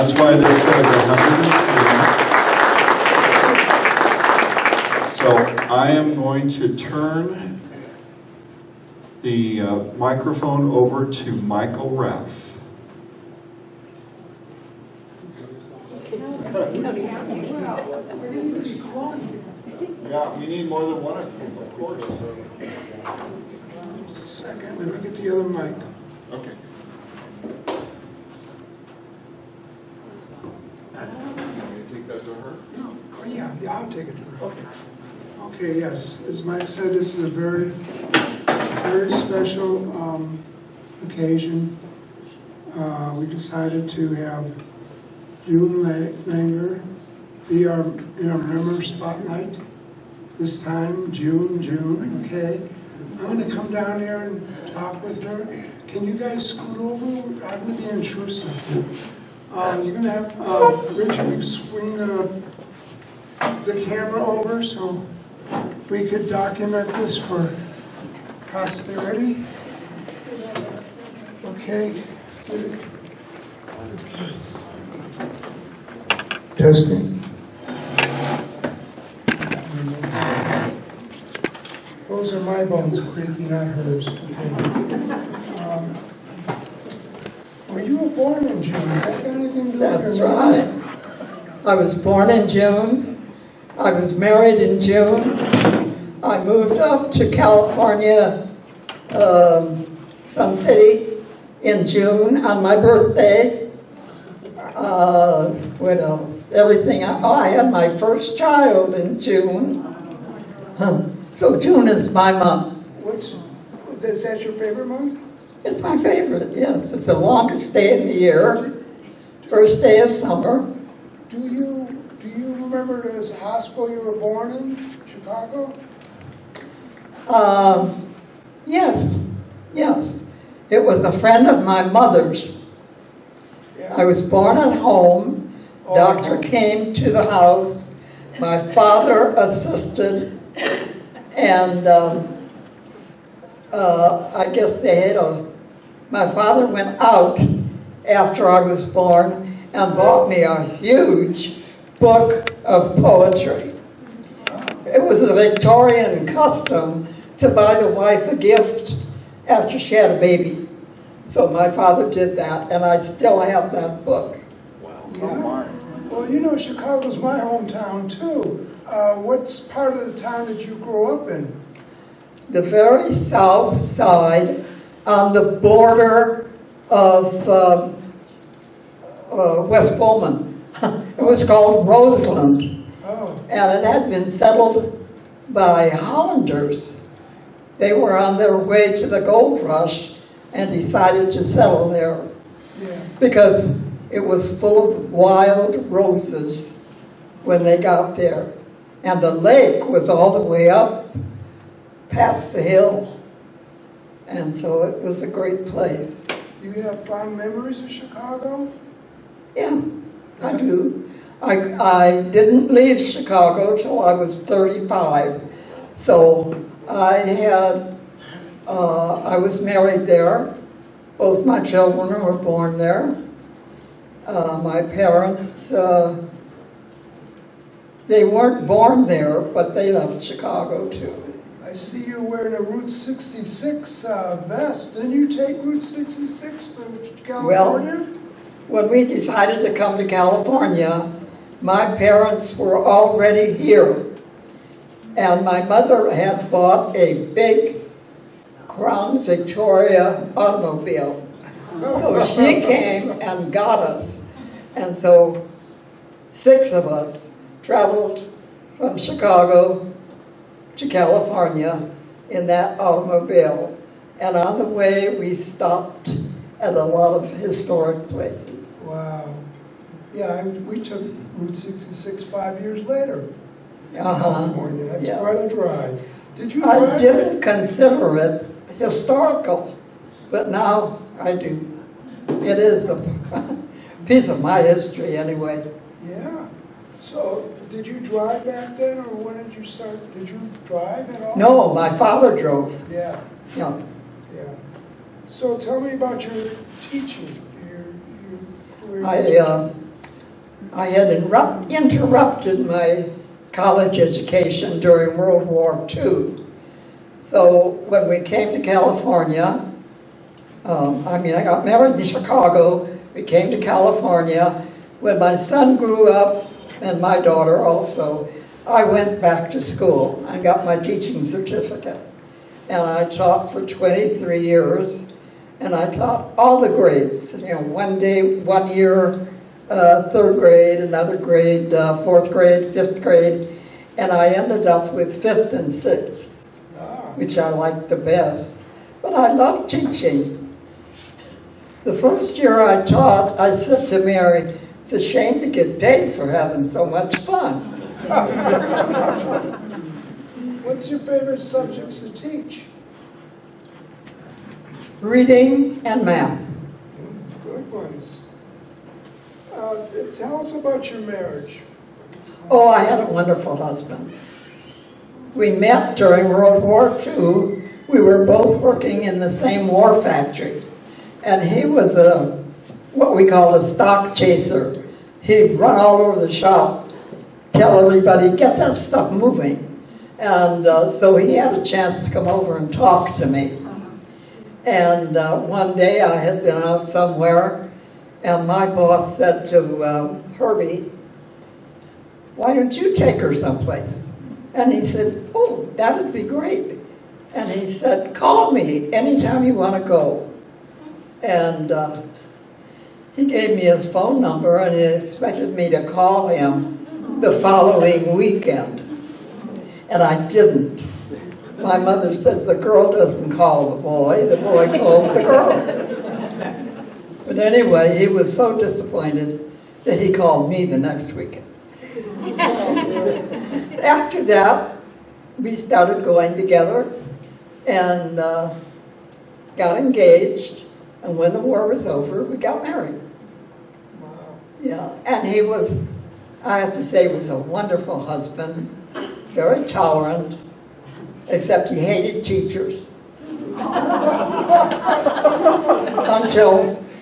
that's why this says 103. So I am going to turn the microphone over to Michael Raff. Yeah, we need more than one of them, of course. Just a second, let me get the other mic. Okay. You take that to her? No, oh, yeah, I'll take it to her. Okay. Okay, yes, as Mike said, this is a very special occasion. We decided to have June Langer be in our member spotlight. This time, June, okay? I'm going to come down here and talk with her. Can you guys scoot over? I'm going to be intrusive. You're going to have Richard swing the camera over so we could document this for posterity. Okay. Testing. Those are my bones creaking, not hers. Okay. Well, you were born in June. Has that got anything to do with That's your right. name? I was born in June. I was married in June. I moved up to California, Sun City, in June on my birthday. What else? Everything. I had my first child in June. So June is my month. Is that your favorite month? It's my favorite, yes. It's the longest day of the year. First day of summer. Do you remember the hospital you were born in, Chicago? Yes. It was a friend of my mother's. Yeah. I was born at home. Doctor came to the house. My father assisted, and I guess my father went out after I was born and bought me a huge book of poetry. It was a Victorian custom to buy the wife a gift after she had a baby. So my father did that, and I still have that book. Yeah. Well, you know, Chicago's my hometown, too. What part of the town did you grow up in? The very south side, on the border of West Bowman. It was called Roseland, Oh, and it had been settled by Hollanders. They were on their way to the gold rush and decided to settle there yeah. because it was full of wild roses when they got there. And the lake was all the way up past the hill. And so it was a great place. Do you have fond memories of Chicago? Yeah, I do. I didn't leave Chicago till I was 35. So I was married there. Both my children were born there. My parents, they weren't born there, but they left Chicago too. I see you wearing a Route 66 vest. Didn't you take Route 66 to California? When we decided to come to California, my parents were already here. And my mother had bought a big Crown Victoria automobile. So she came and got us. And so 6 of us traveled from Chicago to California in that automobile. And on the way, we stopped at a lot of historic places. Wow. Yeah, we took Route 66 5 years later to Uh-huh. California. That's Yeah. quite a drive. Did you I drive? didn't consider it historical, but now I do. It is a piece of my history anyway. Yeah. So, did you drive back then, or when did you start? Did you drive at all? No, my father drove. Yeah, Yeah. yeah. So, tell me about your teaching. Your career. I had interrupted my college education during World War II. So when we came to California, I got married in Chicago, we came to California. When my son grew up, and my daughter also, I went back to school and got my teaching certificate. And I taught for 23 years, and I taught all the grades. One year, third grade, another grade, fourth grade, fifth grade, and I ended up with fifth and sixth, which I liked the best. But I loved teaching. The first year I taught, I said to Mary, it's a shame to get paid for having so much fun. What's your favorite subjects to teach? Reading and math. Good ones. Tell us about your marriage. Oh, I had a wonderful husband. We met during World War II. We were both working in the same war factory. And he was what we call a stock chaser. He'd run all over the shop, tell everybody, get that stuff moving. And so he had a chance to come over and talk to me. And one day I had been out somewhere, and my boss said to Herbie, why don't you take her someplace? And he said, oh, that would be great. And he said, call me anytime you want to go. And he gave me his phone number, and he expected me to call him the following weekend. And I didn't. My mother says the girl doesn't call the boy calls the girl. But anyway, he was so disappointed that he called me the next weekend. After that, we started going together and got engaged. And when the war was over, we got married. Wow. Yeah, and he was, I have to say, was a wonderful husband, very tolerant, except he hated teachers.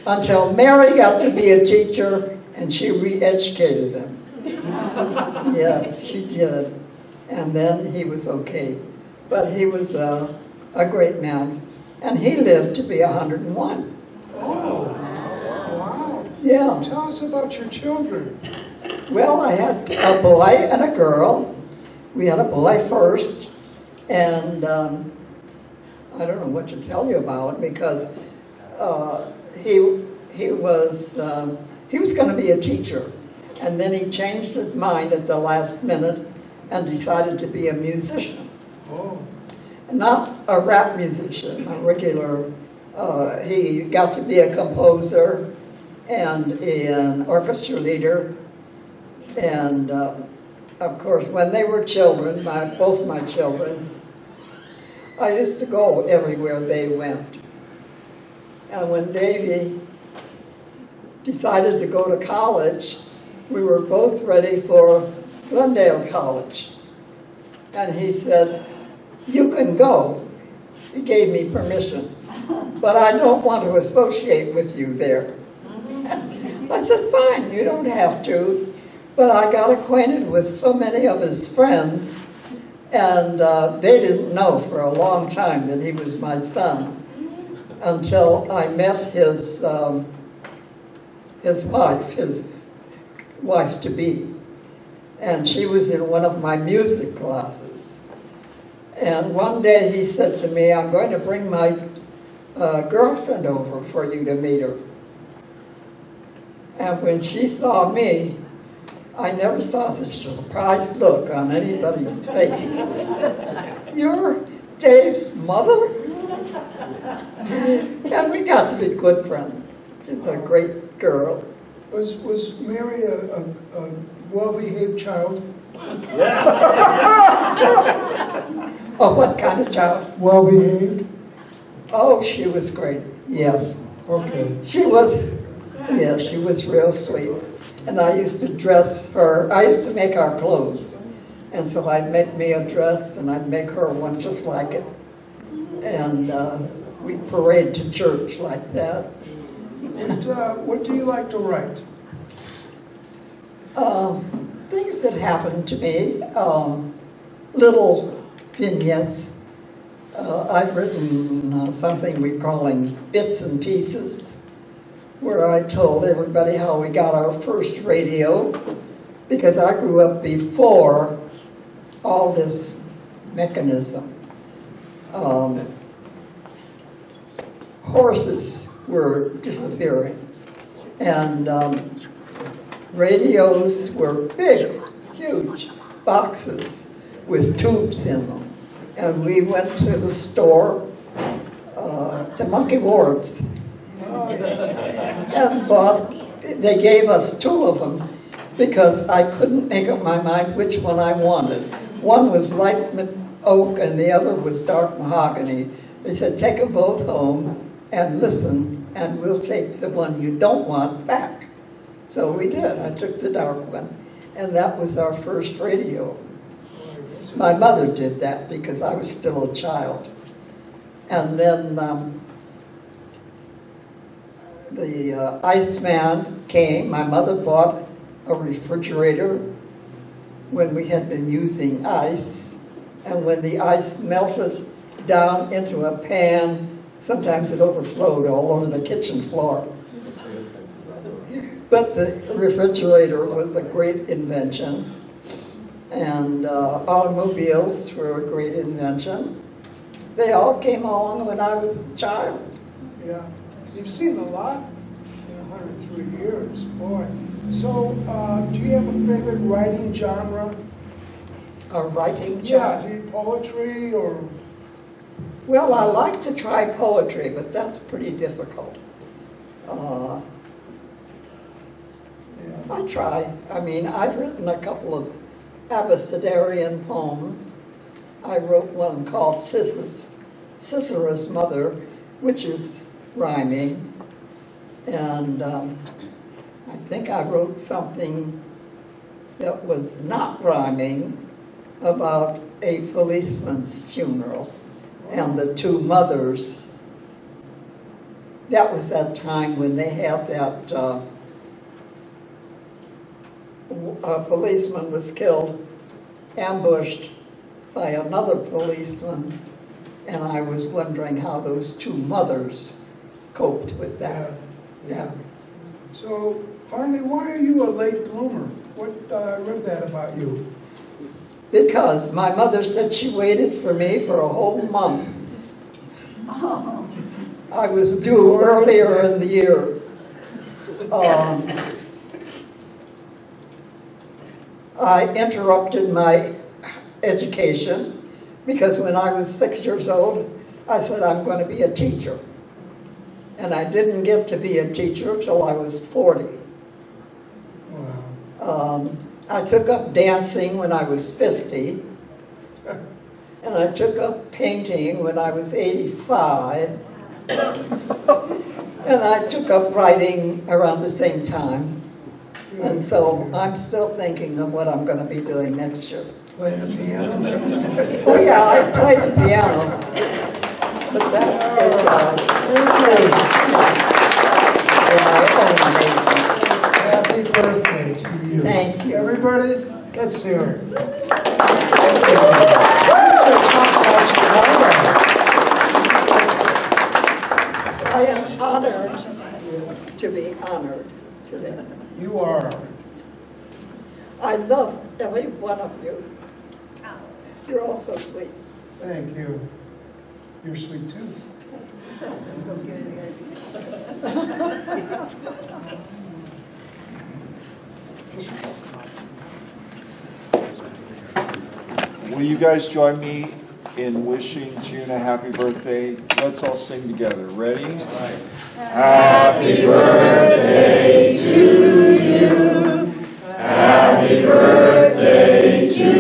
until Mary got to be a teacher, and she re-educated him. Yes, she did. And then he was okay. But he was a great man. And he lived to be 101. Oh, wow. Yeah. Tell us about your children. Well, I had a boy and a girl. We had a boy first. And I don't know what to tell you about him because he was going to be a teacher. And then he changed his mind at the last minute and decided to be a musician. Oh. Not a rap musician, a regular, he got to be a composer and an orchestra leader. And of course, when they were children, both my children, I used to go everywhere they went. And when Davy decided to go to college, we were both ready for Glendale College. And he said, you can go. He gave me permission. But I don't want to associate with you there. I said, fine, you don't have to. But I got acquainted with so many of his friends, and they didn't know for a long time that he was my son until I met his wife-to-be. And she was in one of my music classes. And one day he said to me, I'm going to bring my girlfriend over for you to meet her. And when she saw me, I never saw such a surprised look on anybody's face. You're Dave's mother? And we got to be good friends. She's a great girl. Was Mary a well-behaved child? Oh, what kind of child? Well-behaved? Oh, she was great, yes. Okay. She was real sweet. And I used to dress her, I used to make our clothes. And so I'd make me a dress and I'd make her one just like it. And we'd parade to church like that. What do you like to write? Things that happened to me, little vignettes. I've written something we're calling Bits and Pieces, where I told everybody how we got our first radio, because I grew up before all this mechanism. Horses were disappearing, and radios were big, huge boxes with tubes in them. And we went to the store, to Monkey Ward's, and bought, they gave us 2 of them because I couldn't make up my mind which one I wanted. One was light oak and the other was dark mahogany. They said, take them both home and listen, and we'll take the one you don't want back. So we did. I took the dark one, and that was our first radio. My mother did that because I was still a child. And then the Iceman came. My mother bought a refrigerator when we had been using ice. And when the ice melted down into a pan, sometimes it overflowed all over the kitchen floor. But the refrigerator was a great invention. And automobiles were a great invention. They all came along when I was a child. Yeah, you've seen a lot in 103 years, boy. So, do you have a favorite writing genre? A writing Yeah, job. do you poetry or? Well, I like to try poetry, but that's pretty difficult. I try. I mean, I've written a couple of Abecedarian poems. I wrote one called Sisera's Mother, which is rhyming. And I think I wrote something that was not rhyming about a policeman's funeral and the 2 mothers. That was that time when they had that a policeman was killed, ambushed by another policeman, and I was wondering how those 2 mothers coped with that. Yeah. So, finally, why are you a late bloomer? What, I read that about you. Because my mother said she waited for me for a whole month. I was due earlier in the year. I interrupted my education because when I was 6 years old, I said I'm going to be a teacher. And I didn't get to be a teacher till I was 40. Wow. I took up dancing when I was 50. And I took up painting when I was 85. And I took up writing around the same time. And so I'm still thinking of what I'm going to be doing next year. Play the piano? Oh yeah, I play the piano. But that is Happy birthday to you. Thank you. Everybody, let's hear it. I am honored to be honored today. You are. I love every one of you. You're all so sweet. Thank you. You're sweet too. Will you guys join me in wishing June a happy birthday? Let's all sing together. Ready? Happy birthday to you. Happy birthday to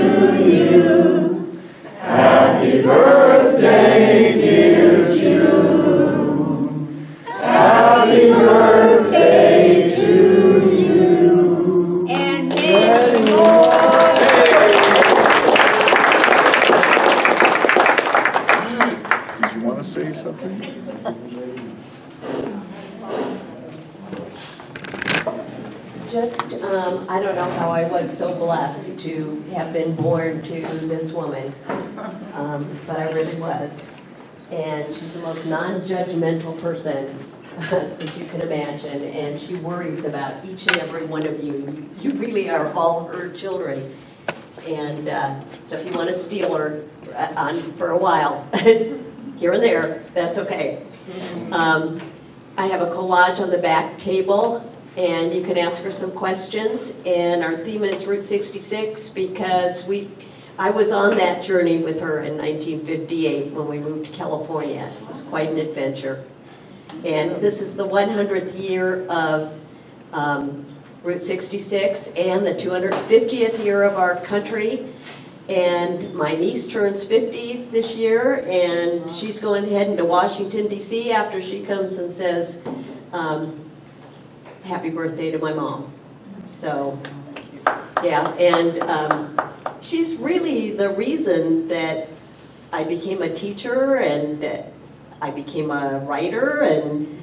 you. Happy birthday, dear June. Happy birthday to you. And many more. Did you want to say something? Just I don't know how I was so blessed to have been born to this woman, but I really was. And she's the most non-judgmental person that you can imagine, and she worries about each and every one of you. You really are all her children. And so if you want to steal her for a while, here and there, that's okay. I have a collage on the back table, and you can ask her some questions. And our theme is Route 66 because I was on that journey with her in 1958 when we moved to California. It was quite an adventure. And this is the 100th year of Route 66 and the 250th year of our country. And my niece turns 50 this year, and she's going heading to Washington, D.C. after she comes and says, happy birthday to my mom. So, yeah, and she's really the reason that I became a teacher and that I became a writer and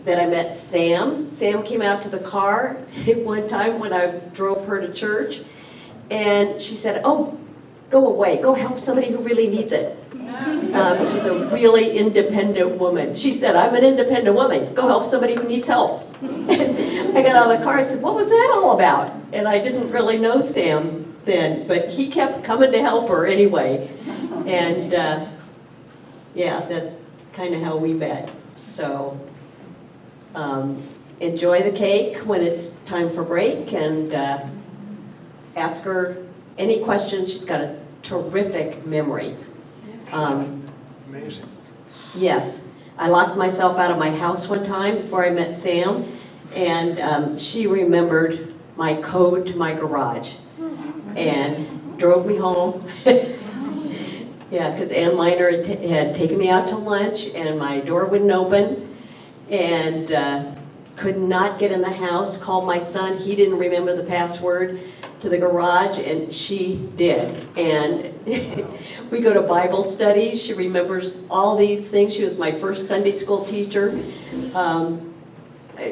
that I met Sam. Sam came out to the car one time when I drove her to church, and she said, oh, go away, go help somebody who really needs it. She's a really independent woman. She said, I'm an independent woman, go help somebody who needs help. I got out of the car and said, what was that all about? And I didn't really know Sam then, but he kept coming to help her anyway. And yeah, that's kind of how we met. So enjoy the cake when it's time for break, and ask her any questions. She's got a terrific memory. Amazing. Yes. I locked myself out of my house one time before I met Sam, and she remembered my code to my garage and drove me home. Yeah, because Ann Miner had taken me out to lunch, and my door wouldn't open, and could not get in the house. Called my son. He didn't remember the password to the garage, and she did. And we go to Bible studies. She remembers all these things. She was my first Sunday school teacher.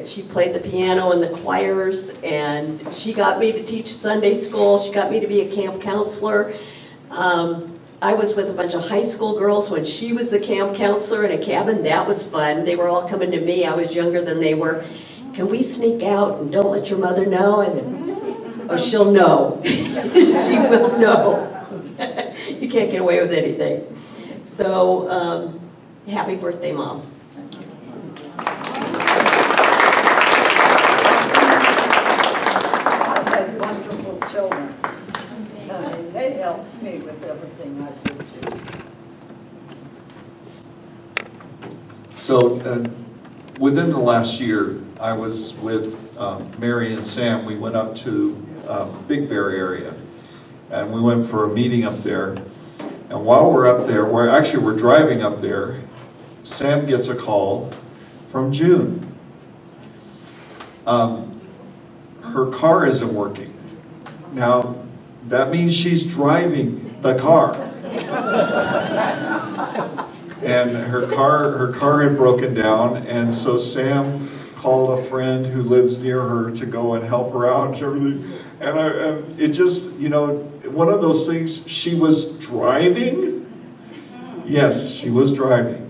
She played the piano in the choirs, and she got me to teach Sunday school. She got me to be a camp counselor. I was with a bunch of high school girls when she was the camp counselor in a cabin. That was fun. They were all coming to me. I was younger than they were. Can we sneak out and don't let your mother know? And then, oh, she'll know. She will know. You can't get away with anything. So, happy birthday, Mom. I've had wonderful children. And they helped me with everything I did too. So within the last year, I was with Mary and Sam. We went up to Big Bear area, and we went for a meeting up there. And while we're up there, we're driving up there, Sam gets a call from June. Her car isn't working. Now, that means she's driving the car. And her car had broken down, and so Sam called a friend who lives near her to go and help her out and everything. And it just, one of those things, she was driving? Yes, she was driving.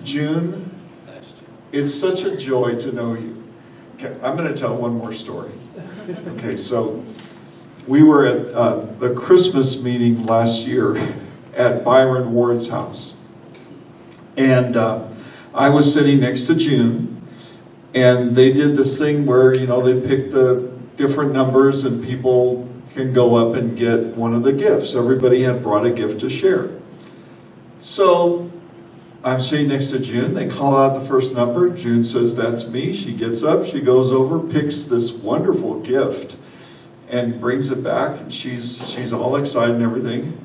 June, it's such a joy to know you. Okay, I'm going to tell one more story. Okay, so we were at the Christmas meeting last year at Byron Ward's house. And I was sitting next to June, and they did this thing where, they pick the different numbers and people can go up and get one of the gifts. Everybody had brought a gift to share. So I'm sitting next to June. They call out the first number. June says, that's me. She gets up, she goes over, picks this wonderful gift and brings it back. And she's all excited and everything.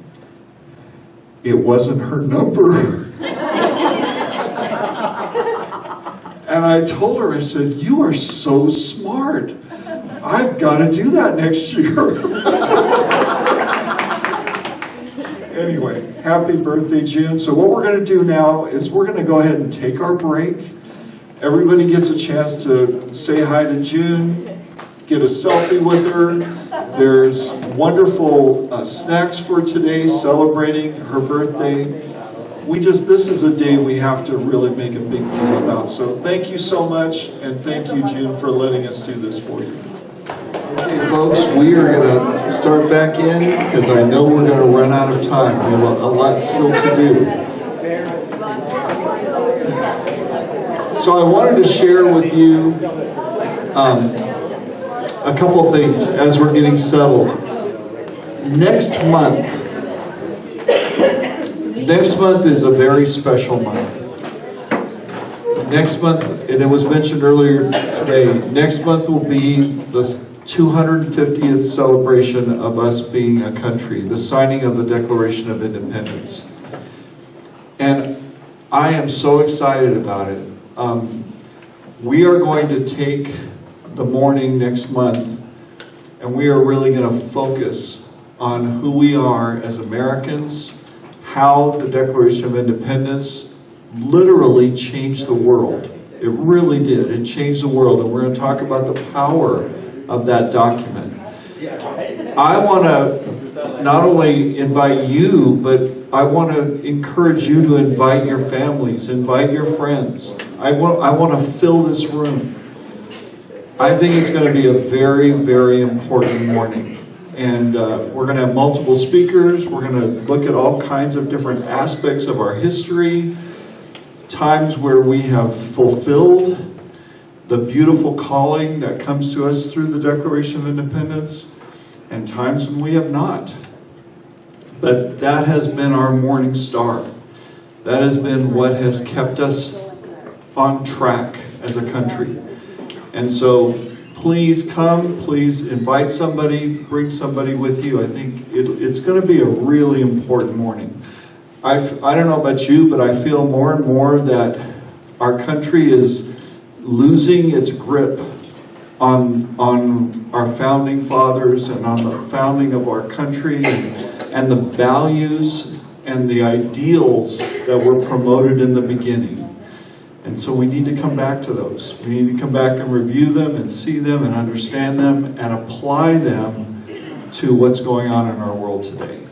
It wasn't her number. And I told her, I said, you are so smart. I've got to do that next year. Anyway, happy birthday, June. So what we're going to do now is we're going to go ahead and take our break. Everybody gets a chance to say hi to June, get a selfie with her. There's wonderful snacks for today, celebrating her birthday. This is a day we have to really make a big deal about. So thank you so much, and thank you, June, for letting us do this for you. Okay, folks, we are going to start back in because I know we're going to run out of time. We have a lot still to do. So I wanted to share with you a couple of things as we're getting settled. Next month is a very special month. Next month, and it was mentioned earlier today, next month will be the 250th celebration of us being a country, the signing of the Declaration of Independence. And I am so excited about it. We are going to take the morning next month, and we are really going to focus on who we are as Americans, how the Declaration of Independence literally changed the world. It really did. It changed the world, and we're going to talk about the power of that document. I want to not only invite you, but I want to encourage you to invite your families, invite your friends. I want to fill this room. I think it's going to be a very, very important morning. And we're going to have multiple speakers. We're going to look at all kinds of different aspects of our history, times where we have fulfilled the beautiful calling that comes to us through the Declaration of Independence, and times when we have not. But that has been our morning star. That has been what has kept us on track as a country. And so please come, please invite somebody, bring somebody with you. I think it's going to be a really important morning. I don't know about you, but I feel more and more that our country is losing its grip on our founding fathers and on the founding of our country and the values and the ideals that were promoted in the beginning. And so we need to come back to those. We need to come back and review them and see them and understand them and apply them to what's going on in our world today.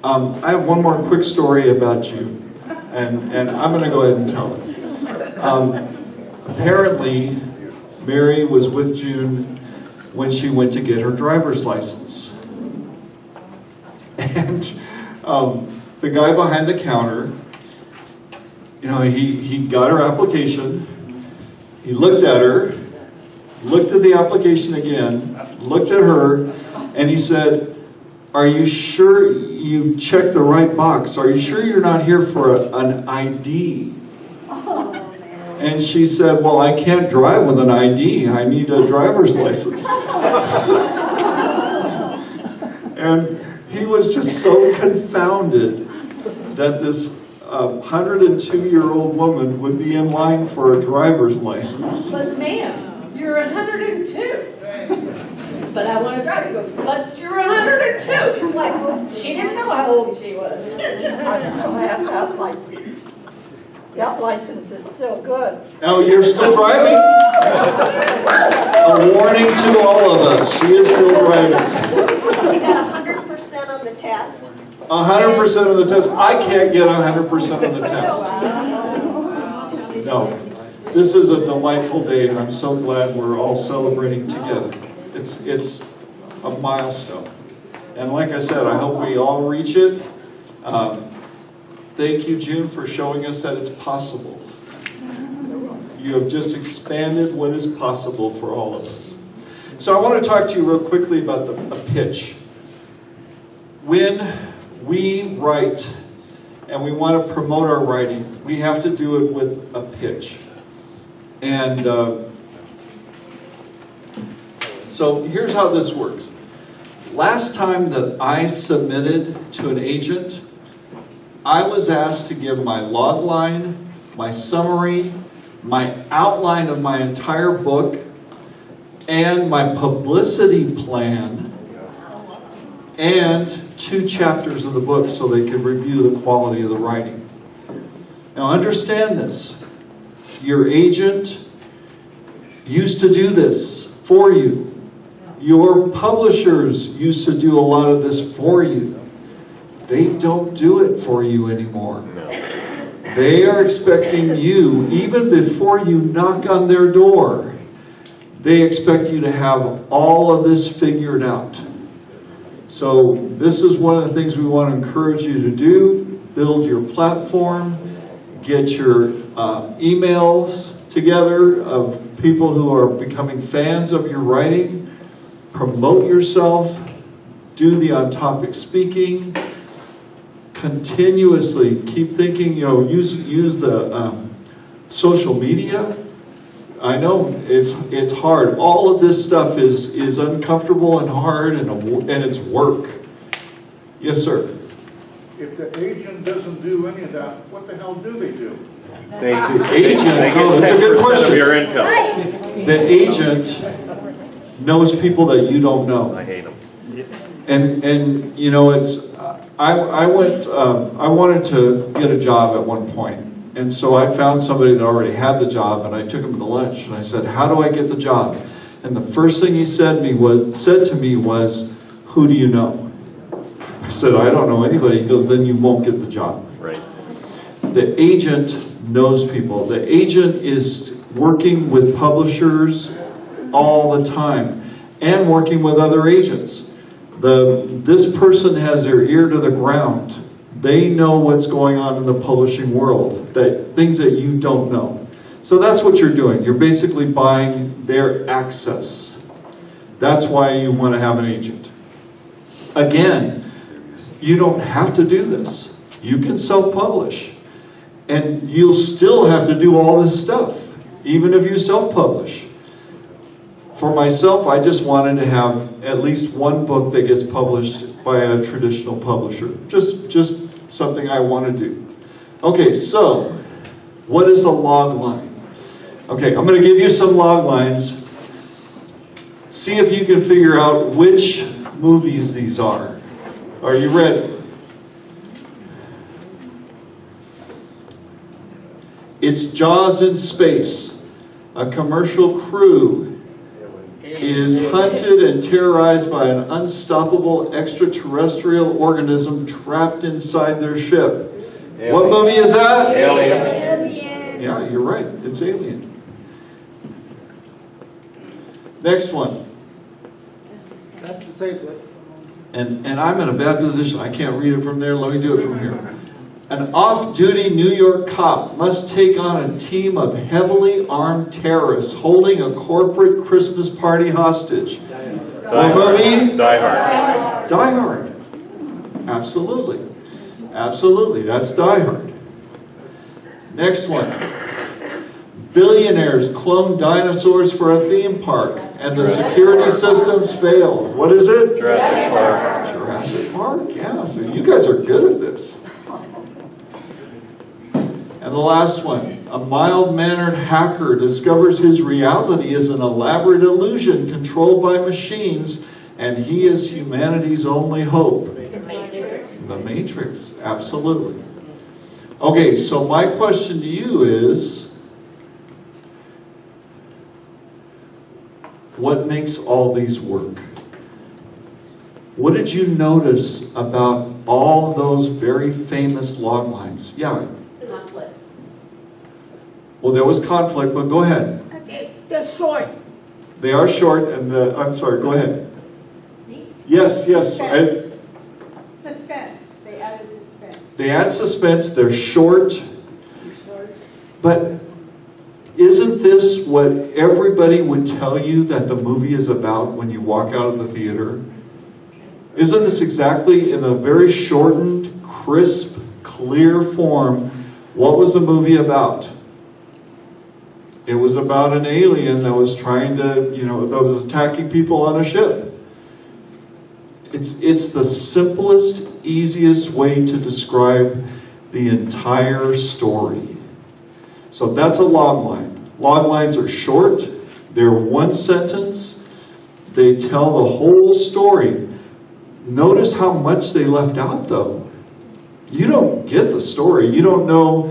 I have one more quick story about June, and I'm going to go ahead and tell it. Apparently, Mary was with June when she went to get her driver's license. And the guy behind the counter, he got her application, he looked at her, looked at the application again, looked at her, and he said, "Are you sure you checked the right box? Are you sure you're not here for an ID?" And she said, "Well, I can't drive with an ID. I need a driver's license." And he was just so confounded that this 102-year-old woman would be in line for a driver's license. "But ma'am, you're 102. But I want to drive." He goes, "But you're 102. It's like, she didn't know how old she was. I still have that license. That license is still good. Oh, you're still driving? A warning to all of us. She is still driving. She got 100% on the test. 100% of the test. I can't get 100% of the test. No. This is a delightful day, and I'm so glad we're all celebrating together. It's a milestone. And like I said, I hope we all reach it. Thank you, June, for showing us that it's possible. You have just expanded what is possible for all of us. So I want to talk to you real quickly about a pitch. When we write and we want to promote our writing, we have to do it with a pitch. And so here's how this works. Last time that I submitted to an agent, I was asked to give my log line, my summary, my outline of my entire book, and my publicity plan, and 2 chapters of the book so they could review the quality of the writing. Now understand this. Your agent used to do this. for you. Your publishers used to do a lot of this for you. They don't do it for you anymore. They are expecting you, even before you knock on their door, they expect you to have all of this figured out. So this is one of the things we want to encourage you to do. Build your platform, get your emails together of people who are becoming fans of your writing, promote yourself, do the on-topic speaking, continuously keep thinking, use the social media. I know it's hard. All of this stuff is uncomfortable and hard, and it's work. Yes, sir. If the agent doesn't do any of that, what the hell do they do? The agent, that's a good question. Your income. The agent knows people that you don't know. I hate them. And it's I wanted to get a job at one point, and so I found somebody that already had the job, and I took him to lunch, and I said, "How do I get the job?" And the first thing he said to me was, "Who do you know?" I said, "I don't know anybody." He goes, "Then you won't get the job." Right. The agent knows people. The agent is working with publishers all the time and working with other agents. This person has their ear to the ground. They know what's going on in the publishing world, things that you don't know. So that's what you're doing. You're basically buying their access. That's why you want to have an agent. Again, you don't have to do this. You can self-publish. And you'll still have to do all this stuff, even if you self-publish. For myself, I just wanted to have at least one book that gets published by a traditional publisher. Just something I want to do. Okay, so what is a log line? Okay, I'm going to give you some log lines. See if you can figure out which movies these are. Are you ready? It's Jaws in space. A commercial crew is hunted and terrorized by an unstoppable extraterrestrial organism trapped inside their ship. Alien. What movie is that? Alien. Yeah, you're right. It's Alien. Next one. That's the same thing. And I'm in a bad position. I can't read it from there. Let me do it from here. An off-duty New York cop must take on a team of heavily armed terrorists holding a corporate Christmas party hostage. What movie? Die Hard. Die Hard. Absolutely. Absolutely. That's Die Hard. Next one. Billionaires clone dinosaurs for a theme park, and the security systems failed. What is it? Jurassic Park. Jurassic Park? Yeah, so you guys are good at this. And the last one, a mild-mannered hacker discovers his reality is an elaborate illusion controlled by machines, and he is humanity's only hope. The Matrix. The Matrix, absolutely. Okay, so my question to you is, what makes all these work? What did you notice about all those very famous log lines? Yeah. Conflict. Well, there was conflict, but go ahead. Okay, they're short. They are short, and I'm sorry, go ahead. Yes. Suspense. Suspense. They added suspense. They add suspense, they're short. But isn't this what everybody would tell you that the movie is about when you walk out of the theater? Isn't this exactly, in a very shortened, crisp, clear form, what was the movie about? It was about an alien that was trying to, that was attacking people on a ship. It's the simplest, easiest way to describe the entire story. So that's a log line. Log lines are short, they're one sentence, they tell the whole story. Notice how much they left out though. You don't get the story. You don't know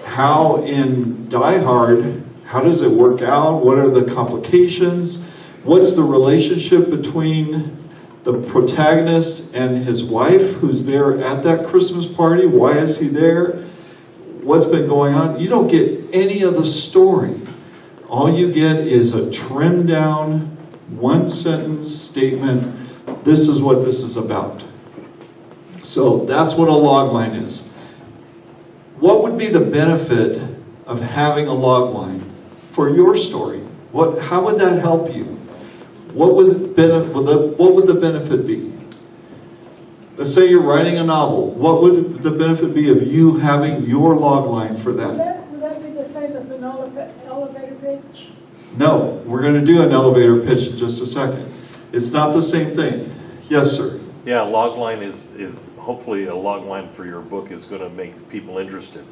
how in Die Hard, how does it work out? What are the complications? What's the relationship between the protagonist and his wife who's there at that Christmas party? Why is he there? What's been going on? You don't get any of the story. All you get is a trimmed down, one sentence statement. This is what this is about. So that's what a log line is. What would be the benefit of having a log line for your story? How would that help you? What would the benefit be? Let's say you're writing a novel. What would the benefit be of you having your log line for that? Would that be the same as an elevator pitch? No, we're going to do an elevator pitch in just a second. It's not the same thing. Yes, sir. Yeah, log line is hopefully a log line for your book is going to make people interested.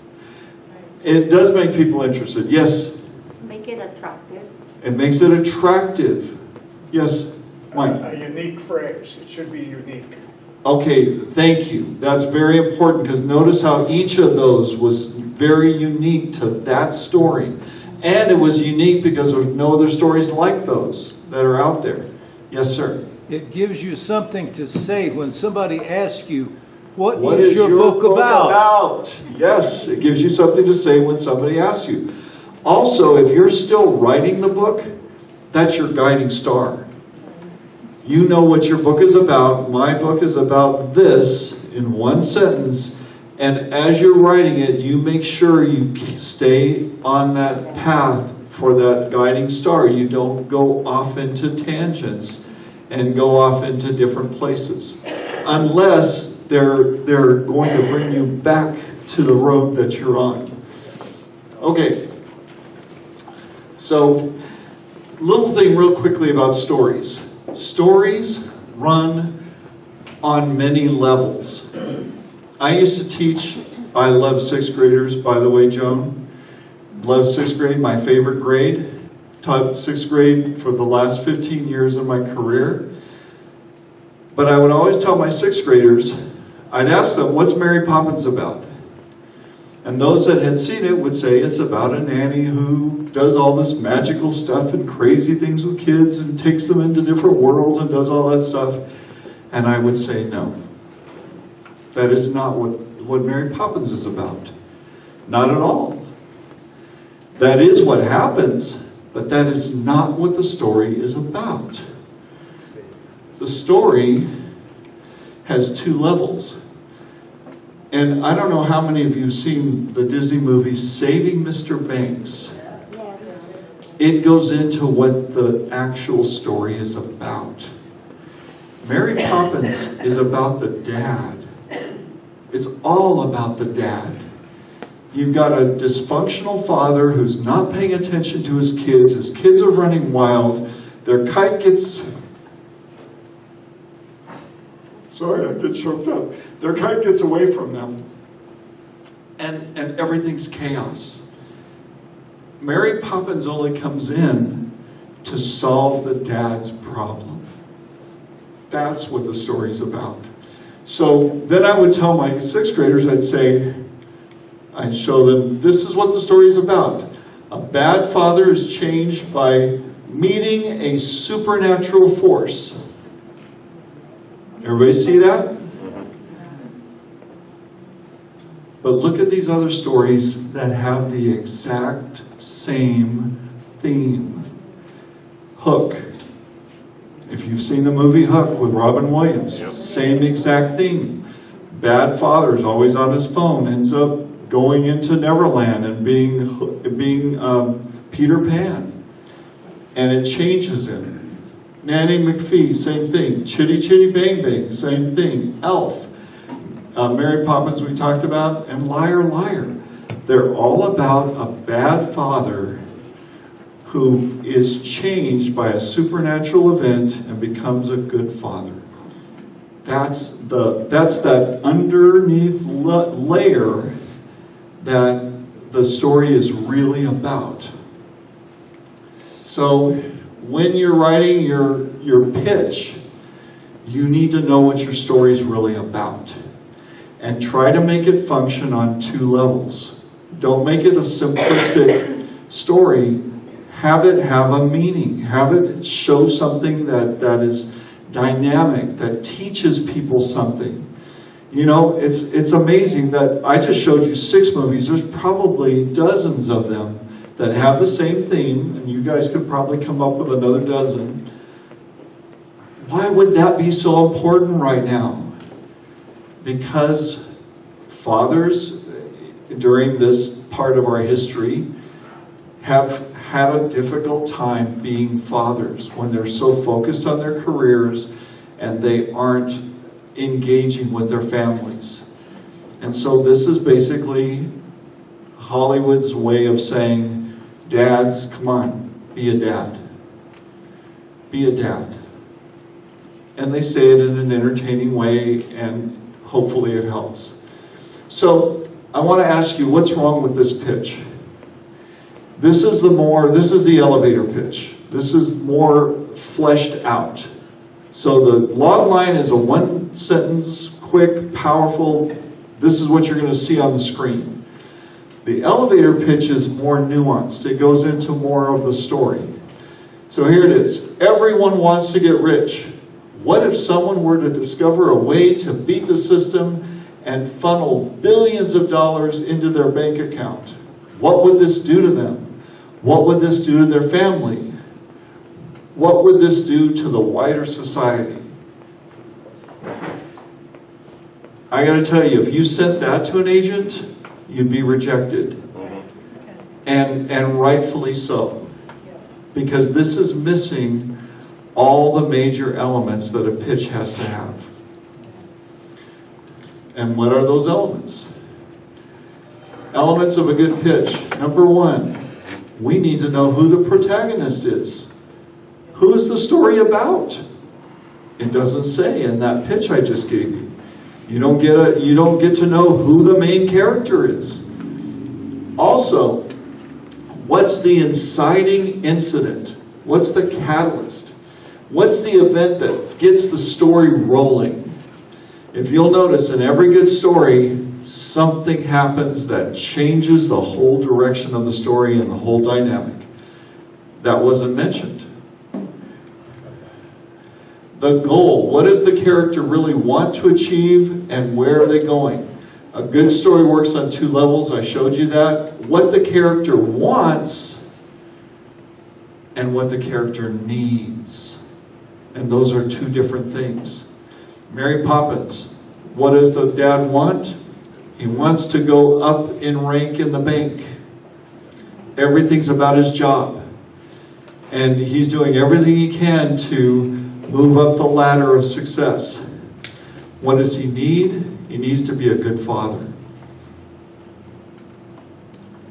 It does make people interested. Yes. Make it attractive. It makes it attractive. Yes, Mike. A unique phrase. It should be unique. Okay, thank you. That's very important because notice how each of those was very unique to that story. And it was unique because there's no other stories like those that are out there. Yes, sir. It gives you something to say when somebody asks you, what is your book about? Yes, it gives you something to say when somebody asks you. Also, if you're still writing the book, that's your guiding star. You know what your book is about. My book is about this in one sentence. And as you're writing it, you make sure you stay on that path for that guiding star. You don't go off into tangents and go off into different places. Unless they're going to bring you back to the road that you're on. Okay. So, little thing real quickly about stories. Stories run on many levels. I used to teach, I love 6th graders, by the way, Joan. Love 6th grade, my favorite grade. Taught 6th grade for the last 15 years of my career. But I would always tell my 6th graders, I'd ask them, what's Mary Poppins about? And those that had seen it would say it's about a nanny who does all this magical stuff and crazy things with kids and takes them into different worlds and does all that stuff. And I would say, no. That is not what Mary Poppins is about. Not at all. That is what happens, but that is not what the story is about. The story has 2 levels. And I don't know how many of you have seen the Disney movie Saving Mr. Banks. It goes into what the actual story is about. Mary Poppins is about the dad. It's all about the dad. You've got a dysfunctional father who's not paying attention to his kids. His kids are running wild. Their kite gets... Sorry, I get choked up. Their kite gets away from them. And everything's chaos. Mary Poppins only comes in to solve the dad's problem. That's what the story's about. So then I would tell my 6th graders, I'd show them, this is what the story's about. A bad father is changed by meeting a supernatural force. Everybody see that? But look at these other stories that have the exact same theme. Hook. If you've seen the movie Hook with Robin Williams, same exact theme. Bad father is always on his phone, ends up going into Neverland and being Peter Pan. And it changes him. Nanny McPhee, same thing. Chitty Chitty Bang Bang, same thing. Elf. Mary Poppins we talked about, and Liar Liar. They're all about a bad father who is changed by a supernatural event and becomes a good father. That's that underneath layer that the story is really about. So when you're writing your pitch, you need to know what your story is really about. And try to make it function on 2 levels. Don't make it a simplistic story. Have it have a meaning. Have it show something that is dynamic, that teaches people something. You know, it's amazing that I just showed you 6 movies. There's probably dozens of them that have the same theme, and you guys could probably come up with another dozen. Why would that be so important right now? Because fathers, during this part of our history, have had a difficult time being fathers when they're so focused on their careers and they aren't engaging with their families. And so this is basically Hollywood's way of saying, dads, come on, be a dad. Be a dad. And they say it in an entertaining way, and hopefully it helps. So I want to ask you, what's wrong with this pitch? This is the elevator pitch. This is more fleshed out. So the log line is a 1-sentence, quick, powerful, this is what you're going to see on the screen. The elevator pitch is more nuanced. It goes into more of the story. So here it is. Everyone wants to get rich. What if someone were to discover a way to beat the system and funnel billions of dollars into their bank account? What would this do to them? What would this do to their family? What would this do to the wider society? I got to tell you, if you sent that to an agent, you'd be rejected. And rightfully so. Because this is missing all the major elements that a pitch has to have. And what are those elements? Elements of a good pitch. Number 1, we need to know who the protagonist is. Who is the story about? It doesn't say in that pitch I just gave you. You don't get to know who the main character is. Also, what's the inciting incident? What's the catalyst? What's the event that gets the story rolling? If you'll notice, in every good story, something happens that changes the whole direction of the story and the whole dynamic. That wasn't mentioned. The goal, what does the character really want to achieve, and where are they going? A good story works on 2 levels, I showed you that. What the character wants, and what the character needs. And those are 2 different things. Mary Poppins, what does the dad want? He wants to go up in rank in the bank. Everything's about his job. And he's doing everything he can to move up the ladder of success. What does he need? He needs to be a good father.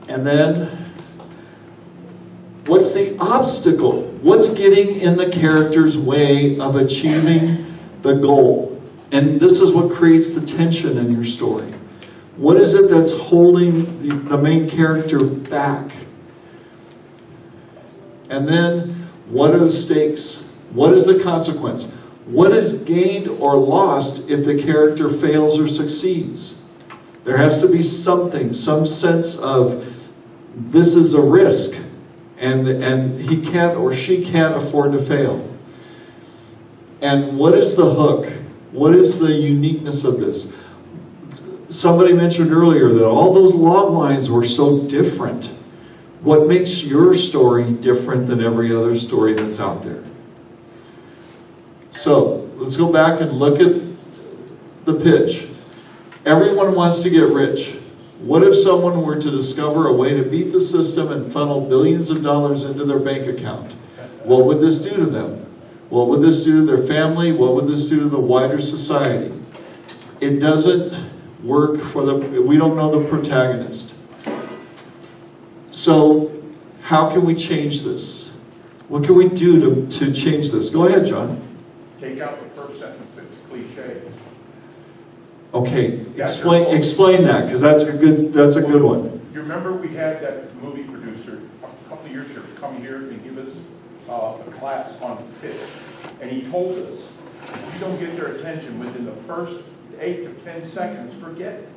And then, what's the obstacle? What's getting in the character's way of achieving the goal? And this is what creates the tension in your story. What is it that's holding the main character back? And then, what are the stakes? What is the consequence? What is gained or lost if the character fails or succeeds? There has to be something, some sense of this is a risk, and he can't or she can't afford to fail. And what is the hook? What is the uniqueness of this? Somebody mentioned earlier that all those log lines were so different. What makes your story different than every other story that's out there? So, let's go back and look at the pitch. Everyone wants to get rich. What if someone were to discover a way to beat the system and funnel billions of dollars into their bank account? What would this do to them? What would this do to their family? What would this do to the wider society? It doesn't work we don't know the protagonist. So, how can we change this? What can we do to change this? Go ahead, John. Take out the first sentence, it's cliche. Okay, explain that, because that's a good one. You remember we had that movie producer a couple of years ago come here and give us a class on pitch, and he told us, if you don't get their attention within the first 8 to 10 seconds, forget it.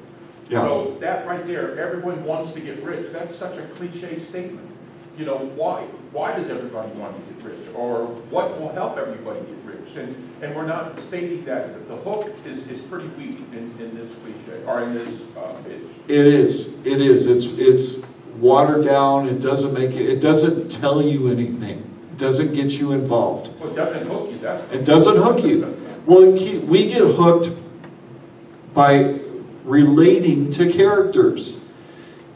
Yeah. So that right there, everyone wants to get rich. That's such a cliche statement. you know, why? Why does everybody want to get rich? Or what will help everybody get rich? And we're not stating that. The hook is pretty weak in this cliche, or in this pitch. It is. It's watered down. It doesn't tell you anything. It doesn't get you involved. Well, it doesn't hook you. It doesn't hook you. Well, we get hooked by relating to characters.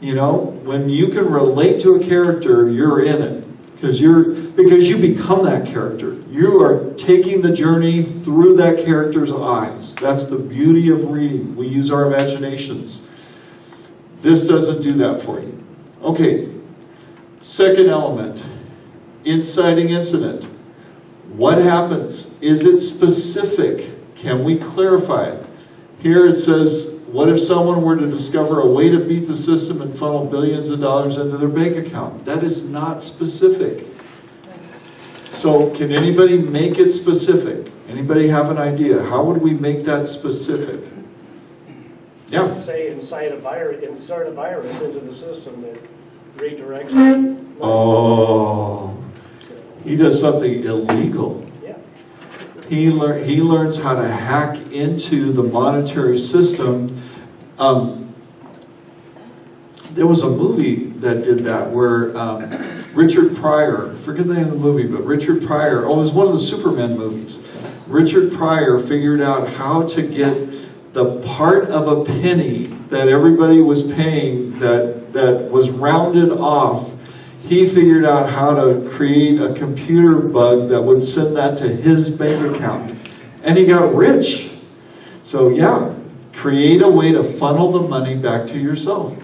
You know, when you can relate to a character, you're in it. Because you become that character. You are taking the journey through that character's eyes. That's the beauty of reading. We use our imaginations. This doesn't do that for you. Okay, second element, inciting incident. What happens? Is it specific? Can we clarify it? Here it says, what if someone were to discover a way to beat the system and funnel billions of dollars into their bank account? That is not specific. So can anybody make it specific? Anybody have an idea? How would we make that specific? Yeah. Say insert a virus into the system that redirects. Oh, he does something illegal. Yeah. He learns how to hack into the monetary system. There was a movie that did that where Richard Pryor, forget the name of the movie, but Richard Pryor, it was one of the Superman movies. Richard Pryor figured out how to get the part of a penny that everybody was paying that was rounded off. He figured out how to create a computer bug that would send that to his bank account. And he got rich. So yeah, create a way to funnel the money back to yourself.